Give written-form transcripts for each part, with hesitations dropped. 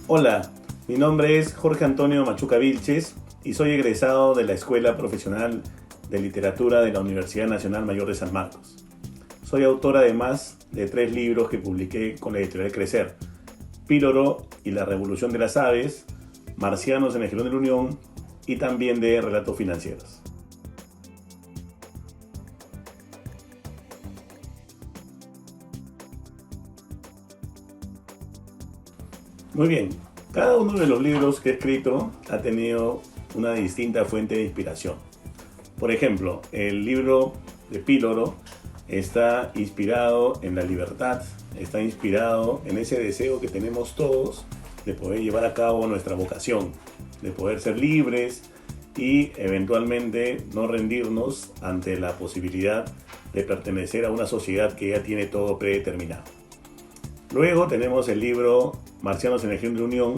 Hola, mi nombre es Jorge Antonio Machuca Vilches y soy egresado de la Escuela Profesional de Literatura de la Universidad Nacional Mayor de San Marcos. Soy autor además de 3 libros que publiqué con la editorial Crecer: Píloro y la Revolución de las Aves, Marcianos en el Jirón de la Unión y también de Relatos Financieros. Muy bien, cada uno de los libros que he escrito ha tenido una distinta fuente de inspiración. Por ejemplo, el libro de Píloro está inspirado en la libertad, está inspirado en ese deseo que tenemos todos de poder llevar a cabo nuestra vocación, de poder ser libres y eventualmente no rendirnos ante la posibilidad de pertenecer a una sociedad que ya tiene todo predeterminado. Luego tenemos el libro Marcianos en el Jirón de la Unión,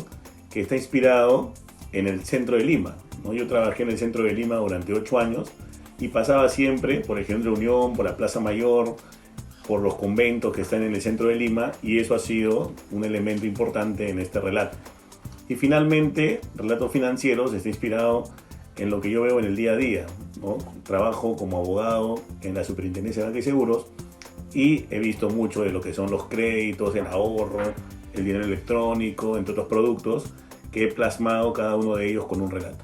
que está inspirado en el centro de Lima, ¿no? Yo trabajé en el centro de Lima durante 8 años y pasaba siempre por el Jirón de la Unión, por la Plaza Mayor, por los conventos que están en el centro de Lima, y eso ha sido un elemento importante en este relato. Y finalmente, Relatos Financieros está inspirado en lo que yo veo en el día a día, ¿no? Trabajo como abogado en la Superintendencia de Banca y Seguros y he visto mucho de lo que son los créditos, el ahorro, el dinero electrónico, entre otros productos, que he plasmado cada uno de ellos con un relato.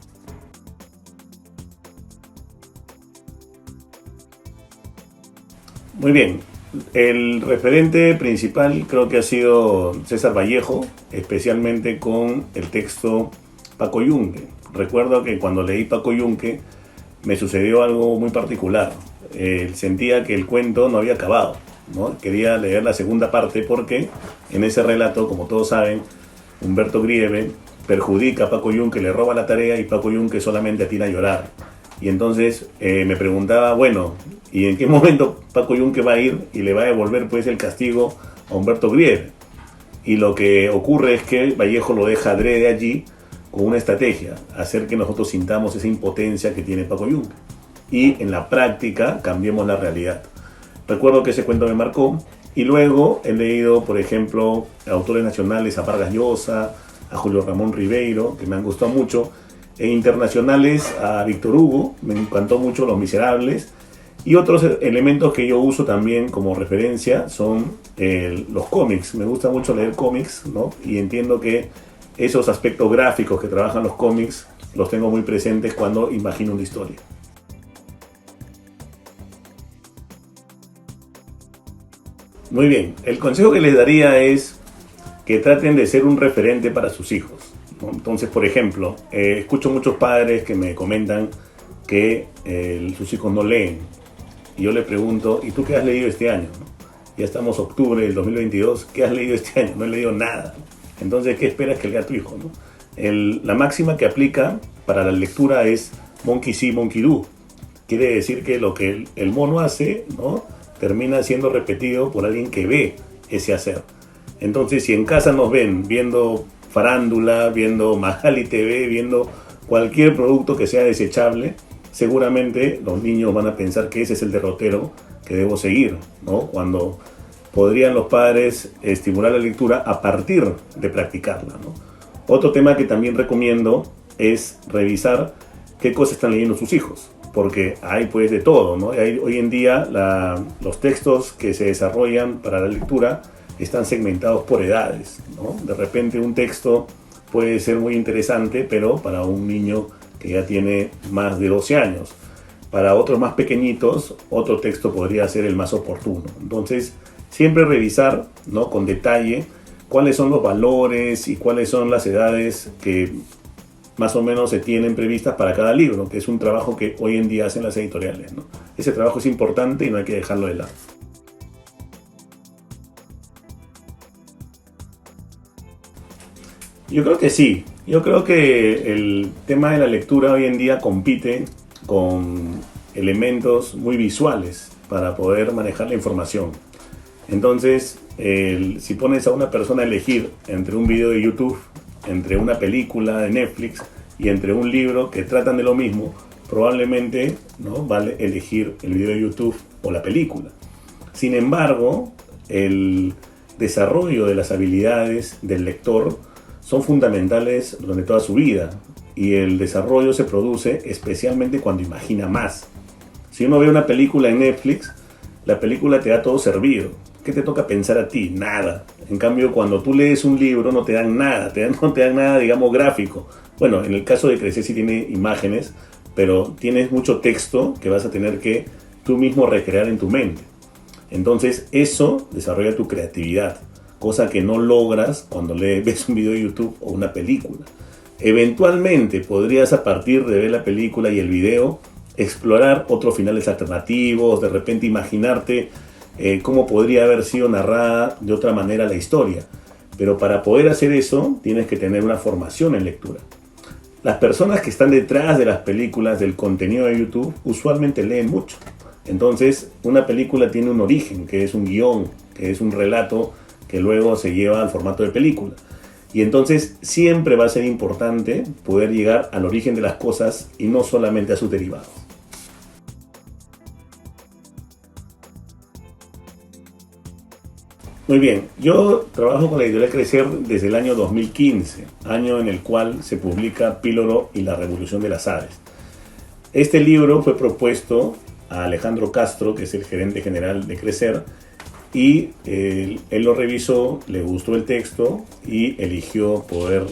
Muy bien, el referente principal creo que ha sido César Vallejo, especialmente con el texto Paco Yunque. Recuerdo que cuando leí Paco Yunque me sucedió algo muy particular. Sentía que el cuento no había acabado, ¿no? Quería leer la segunda parte porque en ese relato, como todos saben, Humberto Grieve perjudica a Paco Yunque, le roba la tarea y Paco Yunque solamente atina a llorar. Y entonces me preguntaba, bueno, ¿y en qué momento Paco Yunque va a ir y le va a devolver pues el castigo a Humberto Grieve? Y lo que ocurre es que Vallejo lo deja adrede allí con una estrategia: hacer que nosotros sintamos esa impotencia que tiene Paco Yunque y en la práctica cambiemos la realidad. Recuerdo que ese cuento me marcó y luego he leído, por ejemplo, autores nacionales a Vargas Llosa, a Julio Ramón Ribeiro, que me han gustado mucho, e internacionales a Víctor Hugo, me encantó mucho Los Miserables, y otros elementos que yo uso también como referencia son los cómics. Me gusta mucho leer cómics, ¿no? Y entiendo que esos aspectos gráficos que trabajan los cómics los tengo muy presentes cuando imagino una historia. Muy bien, el consejo que les daría es que traten de ser un referente para sus hijos, ¿no? Entonces, por ejemplo, escucho muchos padres que me comentan que sus hijos no leen. Y yo les pregunto, ¿y tú qué has leído este año? ¿No? Ya estamos octubre del 2022, ¿qué has leído este año? No he leído nada. Entonces, ¿qué esperas que lea tu hijo, ¿no? La máxima que aplica para la lectura es monkey see, monkey do. Quiere decir que lo que el mono hace, ¿no?, termina siendo repetido por alguien que ve ese hacer. Entonces, si en casa nos ven viendo farándula, viendo Magali TV, viendo cualquier producto que sea desechable, seguramente los niños van a pensar que ese es el derrotero que debo seguir, ¿no? Cuando podrían los padres estimular la lectura a partir de practicarla, ¿no? Otro tema que también recomiendo es revisar qué cosas están leyendo sus hijos, porque hay pues de todo, ¿no? Hoy en día los textos que se desarrollan para la lectura están segmentados por edades, ¿no? De repente un texto puede ser muy interesante, pero para un niño que ya tiene más de 12 años. Para otros más pequeñitos, otro texto podría ser el más oportuno. Entonces, siempre revisar, ¿no?, con detalle cuáles son los valores y cuáles son las edades que más o menos se tienen previstas para cada libro, que es un trabajo que hoy en día hacen las editoriales, ¿no? Ese trabajo es importante y no hay que dejarlo de lado. Yo creo que sí. Yo creo que el tema de la lectura hoy en día compite con elementos muy visuales para poder manejar la información. Entonces, si pones a una persona a elegir entre un video de YouTube, entre una película de Netflix y entre un libro que tratan de lo mismo, probablemente, ¿no?, vale elegir el video de YouTube o la película. Sin embargo, el desarrollo de las habilidades del lector son fundamentales durante toda su vida y el desarrollo se produce especialmente cuando imagina más. Si uno ve una película en Netflix, la película te da todo servido. ¿Qué te toca pensar a ti? Nada. En cambio, cuando tú lees un libro no te dan nada, no te dan nada, digamos, gráfico. Bueno, en el caso de Crecer sí tiene imágenes, pero tienes mucho texto que vas a tener que tú mismo recrear en tu mente. Entonces eso desarrolla tu creatividad, cosa que no logras cuando ves un video de YouTube o una película. Eventualmente podrías, a partir de ver la película y el video, explorar otros finales alternativos, de repente imaginarte cómo podría haber sido narrada de otra manera la historia. Pero para poder hacer eso tienes que tener una formación en lectura. Las personas que están detrás de las películas, del contenido de YouTube, usualmente leen mucho. Entonces, una película tiene un origen, que es un guión, que es un relato que luego se lleva al formato de película. Y entonces siempre va a ser importante poder llegar al origen de las cosas y no solamente a sus derivados. Muy bien, yo trabajo con la editorial Crecer desde el año 2015, año en el cual se publica Píloro y la Revolución de las Aves. Este libro fue propuesto a Alejandro Castro, que es el gerente general de Crecer, y él lo revisó, le gustó el texto y eligió poder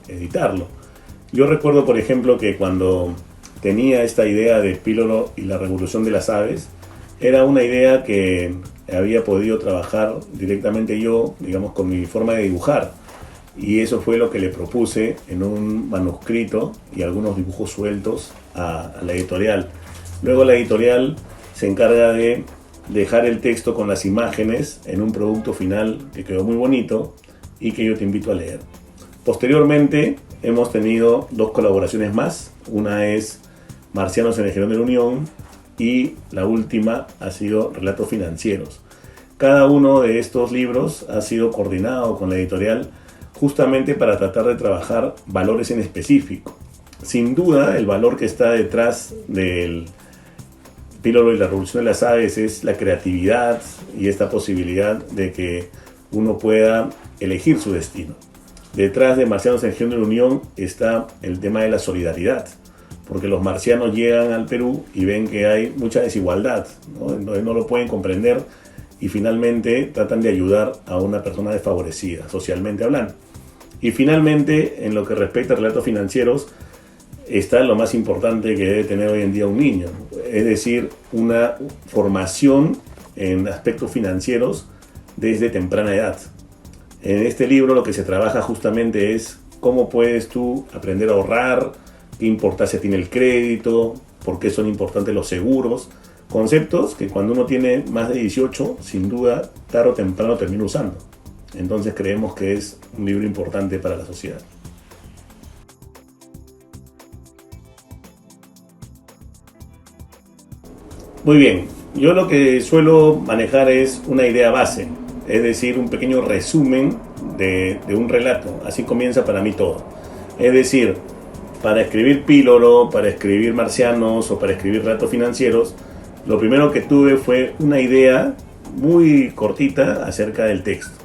editarlo. Yo recuerdo, por ejemplo, que cuando tenía esta idea de Píloro y la Revolución de las Aves, era una idea que había podido trabajar directamente yo, digamos, con mi forma de dibujar. Y eso fue lo que le propuse en un manuscrito y algunos dibujos sueltos a la editorial. Luego la editorial se encarga de dejar el texto con las imágenes en un producto final que quedó muy bonito y que yo te invito a leer. Posteriormente hemos tenido 2 colaboraciones más. Una es Marcianos en el Jirón de la Unión y la última ha sido Relatos Financieros. Cada uno de estos libros ha sido coordinado con la editorial justamente para tratar de trabajar valores en específico. Sin duda, el valor que está detrás del Píloro y la Revolución de las Aves es la creatividad y esta posibilidad de que uno pueda elegir su destino. Detrás de Marcianos en el Jirón de la Unión está el tema de la solidaridad, porque los marcianos llegan al Perú y ven que hay mucha desigualdad, ¿no? Entonces no lo pueden comprender y finalmente tratan de ayudar a una persona desfavorecida, socialmente hablando. Y finalmente, en lo que respecta a relatos financieros, está lo más importante que debe tener hoy en día un niño, es decir, una formación en aspectos financieros desde temprana edad. En este libro lo que se trabaja justamente es cómo puedes tú aprender a ahorrar, qué importancia tiene el crédito, por qué son importantes los seguros, conceptos que cuando uno tiene más de 18, sin duda, tarde o temprano termina usando. Entonces creemos que es un libro importante para la sociedad. Muy bien, yo lo que suelo manejar es una idea base, es decir, un pequeño resumen de un relato. Así comienza para mí todo. Es decir, para escribir Píloro, para escribir Marcianos o para escribir relatos financieros, lo primero que tuve fue una idea muy cortita acerca del texto.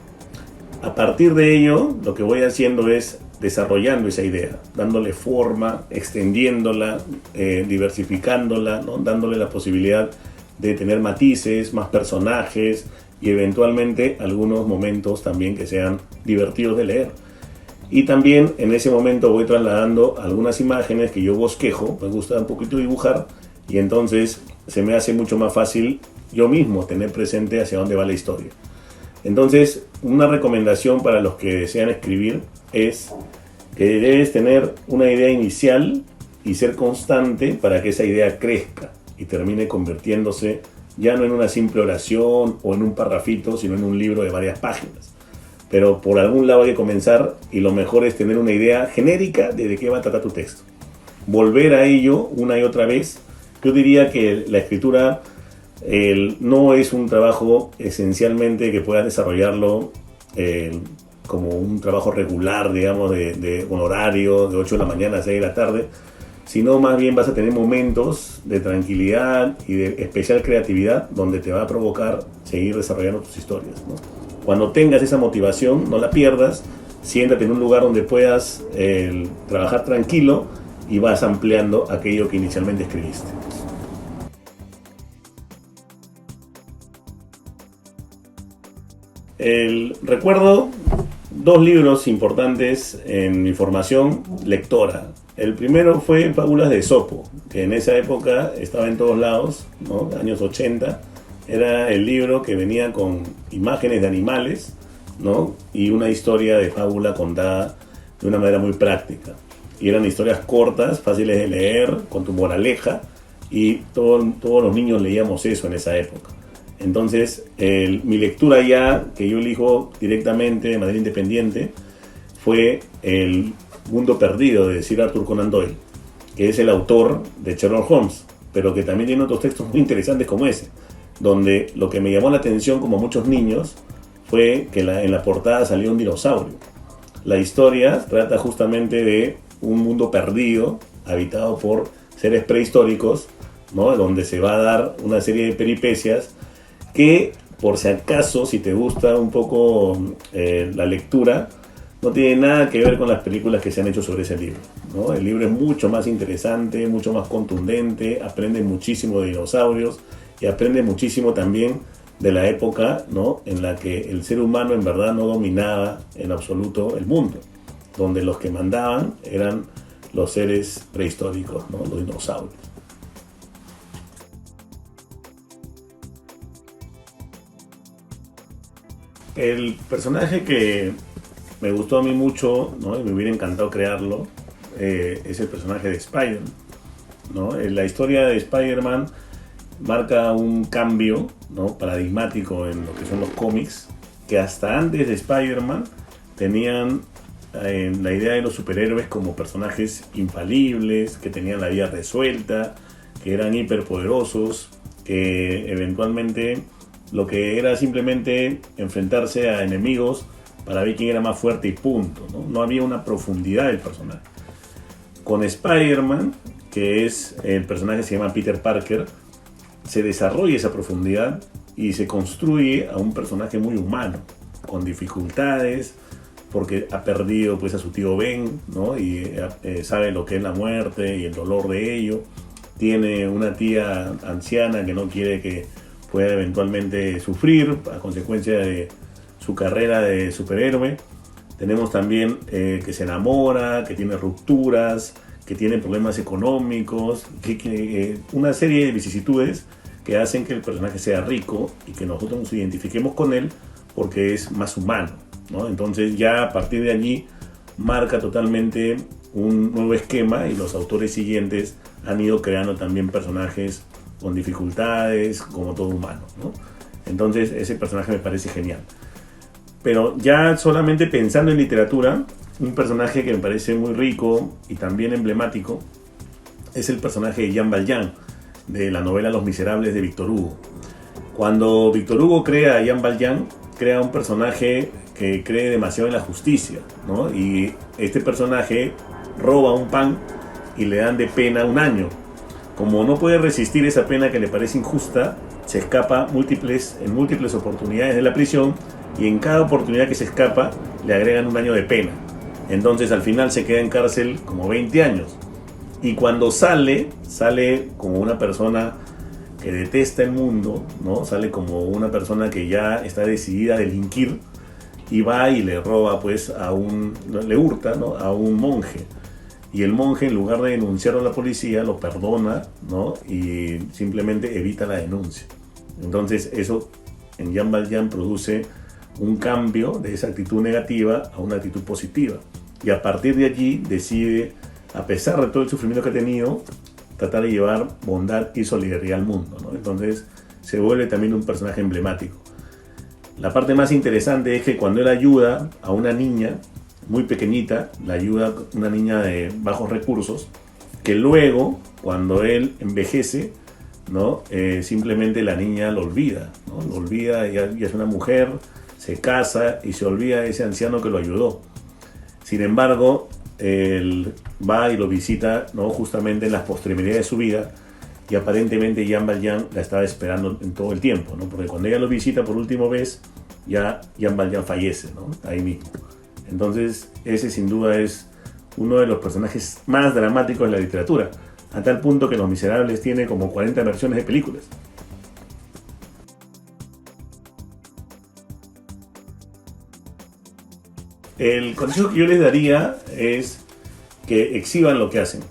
A partir de ello, lo que voy haciendo es desarrollando esa idea, dándole forma, extendiéndola, diversificándola, ¿no? Dándole la posibilidad de tener matices, más personajes y eventualmente algunos momentos también que sean divertidos de leer. Y también en ese momento voy trasladando algunas imágenes que yo bosquejo, me gusta un poquito dibujar y entonces se me hace mucho más fácil yo mismo tener presente hacia dónde va la historia. Entonces, una recomendación para los que desean escribir es que debes tener una idea inicial y ser constante para que esa idea crezca y termine convirtiéndose ya no en una simple oración o en un parrafito, sino en un libro de varias páginas. Pero por algún lado hay que comenzar y lo mejor es tener una idea genérica de qué va a tratar tu texto. Volver a ello una y otra vez. Yo diría que la escritura no es un trabajo esencialmente que puedas desarrollarlo como un trabajo regular, digamos, de un horario de 8 de la mañana a 6 de la tarde, sino más bien vas a tener momentos de tranquilidad y de especial creatividad donde te va a provocar seguir desarrollando tus historias, ¿no? Cuando tengas esa motivación, no la pierdas siéntate en un lugar donde puedas trabajar tranquilo y vas ampliando aquello que inicialmente escribiste. Recuerdo dos libros importantes en mi formación lectora. El primero fue Fábulas de Esopo, que en esa época estaba en todos lados, ¿no? Años 80. Era el libro que venía con imágenes de animales, ¿no? Y una historia de fábula contada de una manera muy práctica. Y eran historias cortas, fáciles de leer, con tu moraleja, y todos los niños leíamos eso en esa época. Entonces, mi lectura ya, que yo elijo directamente de manera independiente, fue El Mundo Perdido de Sir Arthur Conan Doyle, que es el autor de Sherlock Holmes, pero que también tiene otros textos muy interesantes como ese, donde lo que me llamó la atención, como muchos niños, fue que en la portada salió un dinosaurio. La historia trata justamente de un mundo perdido, habitado por seres prehistóricos, ¿no? Donde se va a dar una serie de peripecias que, por si acaso, si te gusta un poco la lectura, no tiene nada que ver con las películas que se han hecho sobre ese libro, ¿no? El libro es mucho más interesante, mucho más contundente, aprende muchísimo de dinosaurios y aprende muchísimo también de la época, ¿no?, en la que el ser humano en verdad no dominaba en absoluto el mundo, donde los que mandaban eran los seres prehistóricos, ¿no?, los dinosaurios. El personaje que me gustó a mí mucho, ¿no?, y me hubiera encantado crearlo, es el personaje de Spider-Man, ¿no? La historia de Spider-Man marca un cambio, ¿no?, paradigmático en lo que son los cómics, que hasta antes de Spider-Man tenían la idea de los superhéroes como personajes infalibles, que tenían la vida resuelta, que eran hiperpoderosos, que eventualmente lo que era simplemente enfrentarse a enemigos para ver quién era más fuerte y punto, ¿no? No había una profundidad del personaje. Con Spider-Man, que es el personaje que se llama Peter Parker, se desarrolla esa profundidad y se construye a un personaje muy humano, con dificultades, porque ha perdido pues a su tío Ben, ¿no?, y sabe lo que es la muerte y el dolor de ello. Tiene una tía anciana que no quiere que pueda eventualmente sufrir a consecuencia de su carrera de superhéroe. Tenemos también que se enamora, que tiene rupturas, que tiene problemas económicos, una serie de vicisitudes que hacen que el personaje sea rico y que nosotros nos identifiquemos con él porque es más humano, ¿no? Entonces ya a partir de allí marca totalmente un nuevo esquema y los autores siguientes han ido creando también personajes con dificultades como todo humano, ¿no? Entonces ese personaje me parece genial. Pero ya solamente pensando en literatura, un personaje que me parece muy rico y también emblemático es el personaje de Jean Valjean, de la novela Los Miserables de Víctor Hugo. Cuando Víctor Hugo crea a Jean Valjean, crea un personaje que cree demasiado en la justicia, ¿no? Y este personaje roba un pan y le dan de pena 1 año. Como no puede resistir esa pena que le parece injusta, se escapa en múltiples oportunidades de la prisión, y en cada oportunidad que se escapa le agregan 1 año de pena. Entonces al final se queda en cárcel como 20 años. Y cuando sale como una persona que detesta el mundo, ¿no? Sale como una persona que ya está decidida a delinquir, y va y le roba pues le hurta, ¿no?, a un monje. Y el monje, en lugar de denunciarlo a la policía, lo perdona, ¿no?, y simplemente evita la denuncia. Entonces eso en Jean Valjean produce un cambio de esa actitud negativa a una actitud positiva. Y a partir de allí decide, a pesar de todo el sufrimiento que ha tenido, tratar de llevar bondad y solidaridad al mundo, ¿no? Entonces se vuelve también un personaje emblemático. La parte más interesante es que cuando él ayuda a una niña muy pequeñita, la ayuda una niña de bajos recursos, que luego, cuando él envejece, ¿no?, simplemente la niña lo olvida, ¿no? Lo olvida, ya es una mujer, se casa y se olvida de ese anciano que lo ayudó. Sin embargo, él va y lo visita, ¿no?, justamente en las postrimerías de su vida, y aparentemente Jean Valjean la estaba esperando en todo el tiempo, ¿no? Porque cuando ella lo visita por última vez, ya Jean Valjean fallece, ¿no?, ahí mismo. Entonces ese sin duda es uno de los personajes más dramáticos de la literatura, a tal punto que Los Miserables tiene como 40 versiones de películas. El consejo que yo les daría es que exhiban lo que hacen.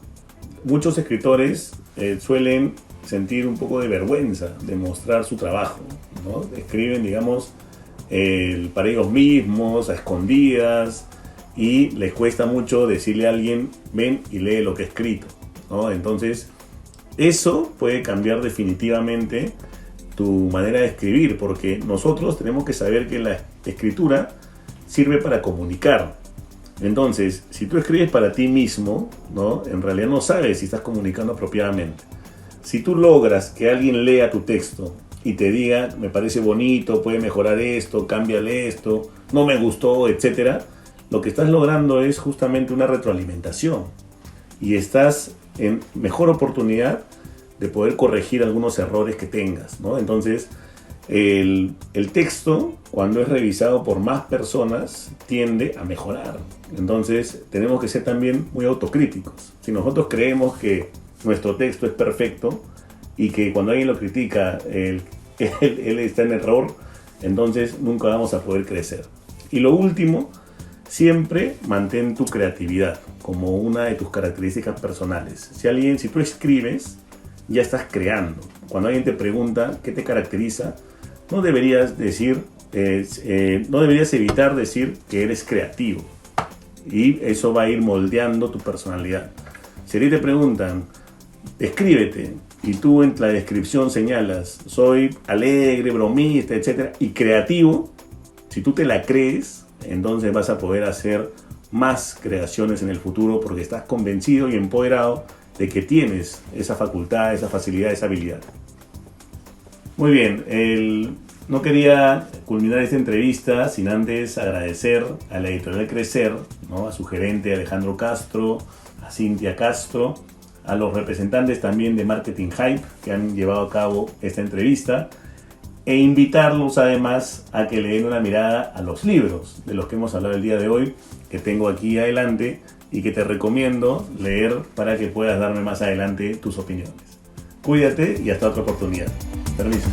Muchos escritores suelen sentir un poco de vergüenza de mostrar su trabajo, ¿no? Escriben, digamos, para ellos mismos, a escondidas, y les cuesta mucho decirle a alguien, ven y lee lo que he escrito, ¿no? Entonces, eso puede cambiar definitivamente tu manera de escribir, porque nosotros tenemos que saber que la escritura sirve para comunicar. Entonces, si tú escribes para ti mismo, ¿no? En realidad no sabes si estás comunicando apropiadamente. Si tú logras que alguien lea tu texto y te diga, me parece bonito, puede mejorar esto, cámbiale esto, no me gustó, etc., lo que estás logrando es justamente una retroalimentación y estás en mejor oportunidad de poder corregir algunos errores que tengas, ¿no? Entonces, el texto, cuando es revisado por más personas, tiende a mejorar. Entonces, tenemos que ser también muy autocríticos. Si nosotros creemos que nuestro texto es perfecto y que cuando alguien lo critica, él está en error, entonces nunca vamos a poder crecer. Y lo último, siempre mantén tu creatividad como una de tus características personales. Si tú escribes, ya estás creando. Cuando alguien te pregunta qué te caracteriza, no deberías evitar decir que eres creativo, y eso va a ir moldeando tu personalidad. Si a ti te preguntan, escríbete, y tú en la descripción señalas, soy alegre, bromista, etc., y creativo, si tú te la crees, entonces vas a poder hacer más creaciones en el futuro, porque estás convencido y empoderado de que tienes esa facultad, esa facilidad, esa habilidad. Muy bien, no quería culminar esta entrevista sin antes agradecer a la editorial Crecer, ¿no? A su gerente Alejandro Castro, a Cintia Castro, a los representantes también de Marketing Hype que han llevado a cabo esta entrevista, e invitarlos además a que le den una mirada a los libros de los que hemos hablado el día de hoy, que tengo aquí adelante y que te recomiendo leer para que puedas darme más adelante tus opiniones. Cuídate y hasta otra oportunidad. Permiso.